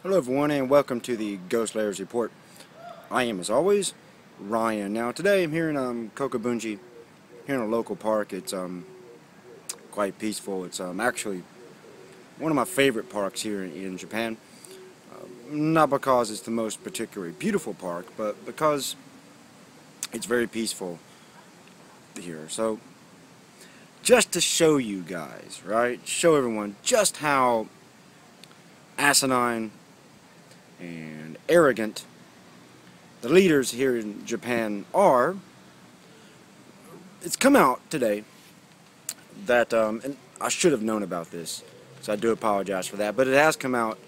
Hello everyone and welcome to the Ghost Layers Report. I am, as always, Ryan. Now today I'm here in Kokubunji, here in a local park. It's quite peaceful. It's actually one of my favorite parks here in Japan. Not because it's the most particularly beautiful park, but because it's very peaceful here. So just to show you guys, right? Show everyone just how asinine and arrogant the leaders here in Japan are. It's come out today that, and I should have known about this, so I do apologize for that, but it has come out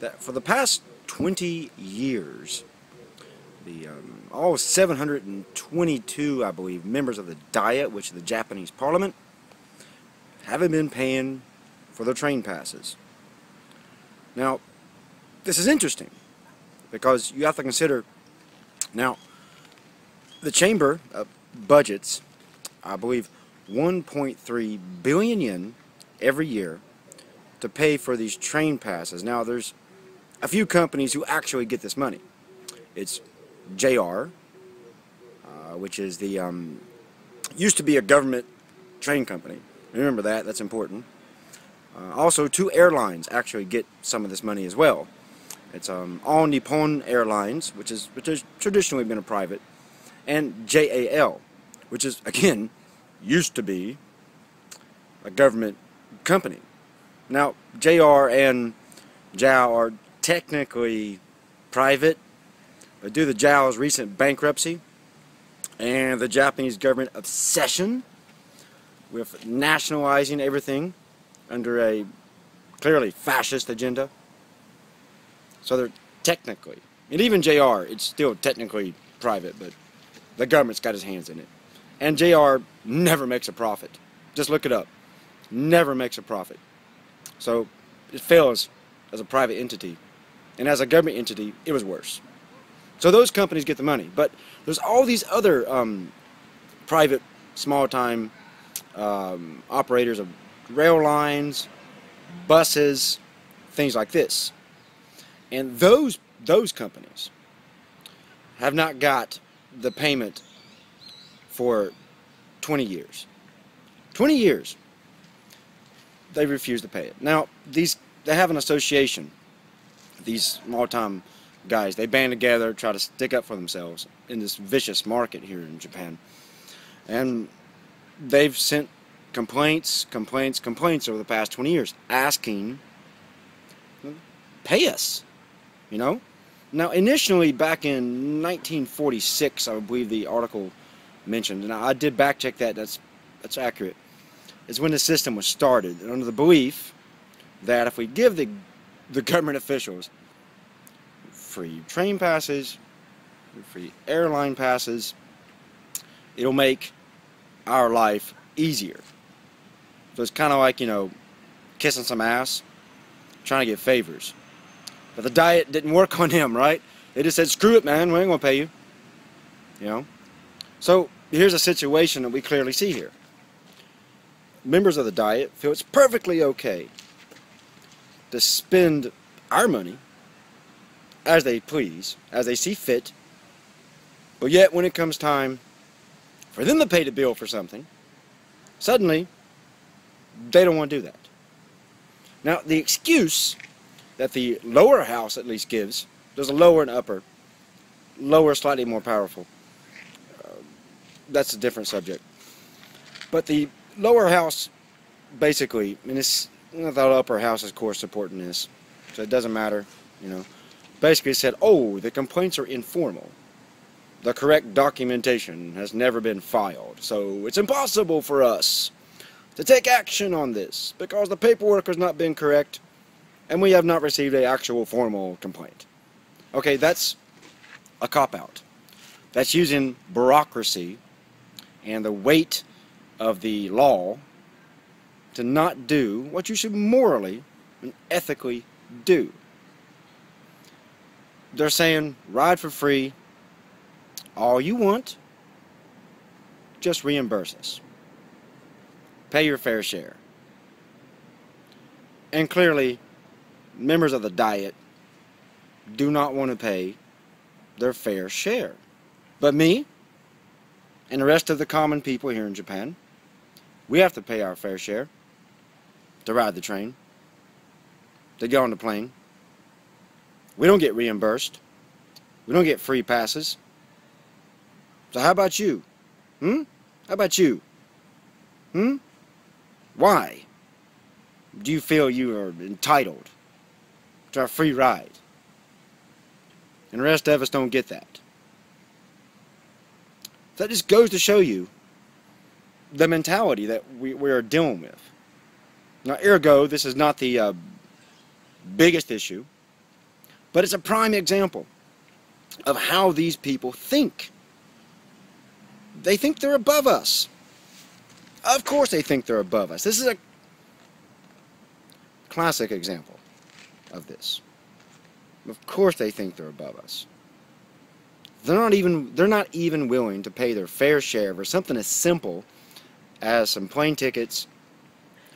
that for the past 20 years, the all 722, I believe, members of the Diet, which is the Japanese Parliament, haven't been paying for their train passes. Now, this is interesting because you have to consider, now, the chamber budgets, I believe, 1.3 billion yen every year to pay for these train passes. Now, there's a few companies who actually get this money. It's JR, which is the used to be a government train company. Remember that. That's important. Also, two airlines actually get some of this money as well. It's All Nippon Airlines, which has traditionally been a private, and JAL, which is, again, used to be a government company. Now, JR and JAL are technically private, but due to JAL's recent bankruptcy and the Japanese government obsession with nationalizing everything under a clearly fascist agenda, so they're technically, and even JR, it's still technically private, but the government's got his hands in it. And JR never makes a profit. Just look it up. Never makes a profit. So it fails as a private entity. And as a government entity, it was worse. So those companies get the money. But there's all these other private, small-time operators of rail lines, buses, things like this. And those companies have not got the payment for 20 years. 20 years they refuse to pay it. Now, they have an association. These small-time guys, they band together, try to stick up for themselves in this vicious market here in Japan. And they've sent complaints over the past 20 years asking, pay us, you know? Now, initially, back in 1946, I believe the article mentioned, and I did back check that, that's accurate, is when the system was started, and under the belief that if we give the government officials free train passes, free airline passes, it'll make our life easier. So it's kind of like, you know, kissing some ass, trying to get favors. But the Diet didn't work on him, right? They just said, screw it, man, we ain't gonna pay you. You know? So here's a situation that we clearly see here. Members of the Diet feel it's perfectly okay to spend our money as they please, as they see fit, but yet when it comes time for them to pay the bill for something, suddenly they don't want to do that. Now, the excuse that the lower house at least gives, there's a lower and upper, lower slightly more powerful, that's a different subject, but the lower house basically, and the upper house is of course supporting this, so it doesn't matter, you know, basically said, oh, the complaints are informal, the correct documentation has never been filed, so it's impossible for us to take action on this because the paperwork has not been correct and we have not received an actual formal complaint. Okay, that's a cop-out. That's using bureaucracy and the weight of the law to not do what you should morally and ethically do. They're saying, ride for free, all you want, just reimburse us. Pay your fair share. And clearly, members of the Diet do not want to pay their fair share. But me and the rest of the common people here in Japan, we have to pay our fair share to ride the train, to get on the plane. We don't get reimbursed. We don't get free passes. So how about you? How about you? Why do you feel you are entitled to a free ride? And the rest of us don't get that. That just goes to show you the mentality that we are dealing with. Now, ergo, this is not the biggest issue, but it's a prime example of how these people think. They think they're above us. Of course they think they're above us. This is a classic example of this. Of course they think they're above us. They're not even willing to pay their fair share for something as simple as some plane tickets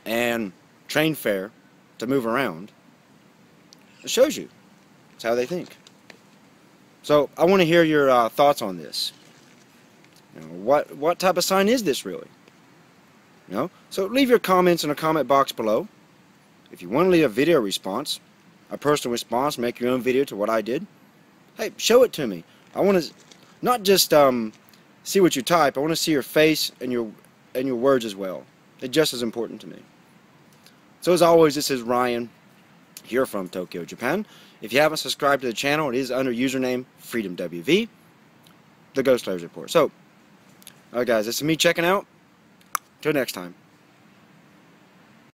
and train fare to move around. It shows you. It's how they think. So I want to hear your thoughts on this. You know, what type of sign is this really? You know? So leave your comments in the comment box below. If you want to leave a video response, a personal response, make your own video to what I did, hey, show it to me. I want to not just see what you type. I want to see your face and your words as well. It's just as important to me. So as always, this is Ryan here from Tokyo, Japan. If you haven't subscribed to the channel, it is under username FreedomWV, the Ghost Layers Report. So, alright guys, this is me checking out. Till next time.